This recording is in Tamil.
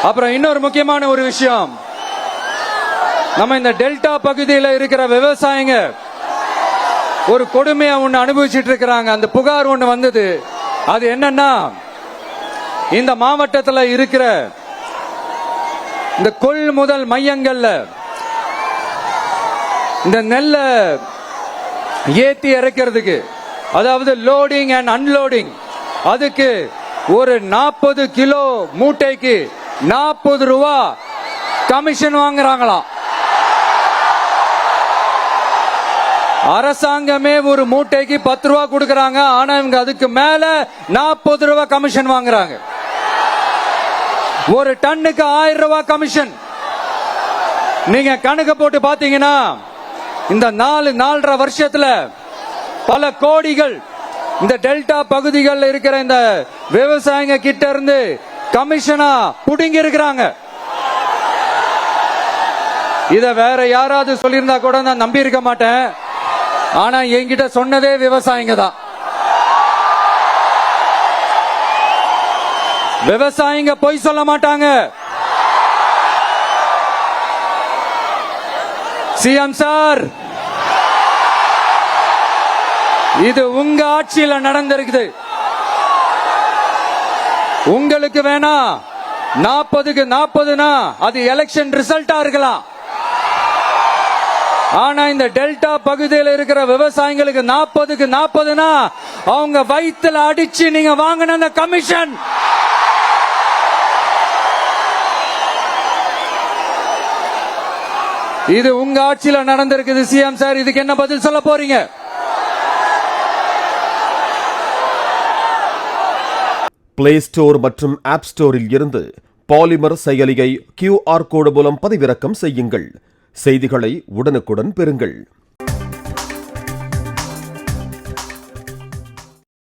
அப்புறம் இன்னொரு முக்கியமான ஒரு விஷயம், நம்ம இந்த டெல்டா பகுதியில் இருக்கிற விவசாயிங்க ஒரு கொடுமையா ஒண்ணு அனுபவிச்சுட்டு இருக்கிறாங்க. அந்த புகார் ஒண்ணு வந்தது. அது என்னன்னா, இந்த மாவட்டத்தில் இருக்கிற இந்த கொள்முதல் மையங்கள்ல இந்த நெல்ல ஏத்தி இறக்கிறதுக்கு, அதாவது லோடிங் அண்ட் அன்லோடிங், அதுக்கு ஒரு 40 கிலோ மூட்டைக்கு 40 ரூபா கமிஷன் வாங்குறாங்களாம். அரசாங்கமே ஒரு மூட்டைக்கு 10 ரூபா கொடுக்கறாங்க. ஆனா இவங்க அதுக்கு மேல 40 ரூபா கமிஷன் வாங்குறாங்க. ஒரு டன்னுக்கு 1000 ரூபாய் கமிஷன். நீங்க கணக்கு போட்டு பாத்தீங்கன்னா இந்த 4.5 வருஷத்துல பல கோடிகள் இந்த டெல்டா பகுதிகளில் இருக்கிற இந்த விவசாயிங்க கிட்ட இருந்து கமிஷனா புடுங்கி இருக்கிறாங்க. இத வேற யாராவது சொல்லியிருந்தா கூட நான் நம்பி இருக்க மாட்டேன். ஆனா என்கிட்ட சொன்னதே விவசாயிங்க தான். விவசாயிங்க பொய் சொல்ல மாட்டாங்க. சிஎம் சார், இது உங்க ஆட்சியில நடந்திருக்குது. உங்களுக்கு வேணா 40க்கு 40னா அது எலெக்ஷன் ரிசல்ட்டா இருக்கலாம். ஆனா இந்த டெல்டா பகுதியில் இருக்கிற விவசாயிகளுக்கு 40க்கு 40னா அவங்க வயித்துல அடிச்சு நீங்க வாங்கின அந்த கமிஷன். இது உங்க ஆட்சியில நடந்திருக்குது. சிஎம் சார், இதுக்கு என்ன பதில் சொல்ல போறீங்க? பிளே ஸ்டோர் மற்றும் ஆப் ஸ்டோரில் இருந்து பாலிமர் செயலியை QR கோடு மூலம் பதிவிறக்கம் செய்யுங்கள். செய்திகளை உடனுக்குடன் பெறுங்கள்.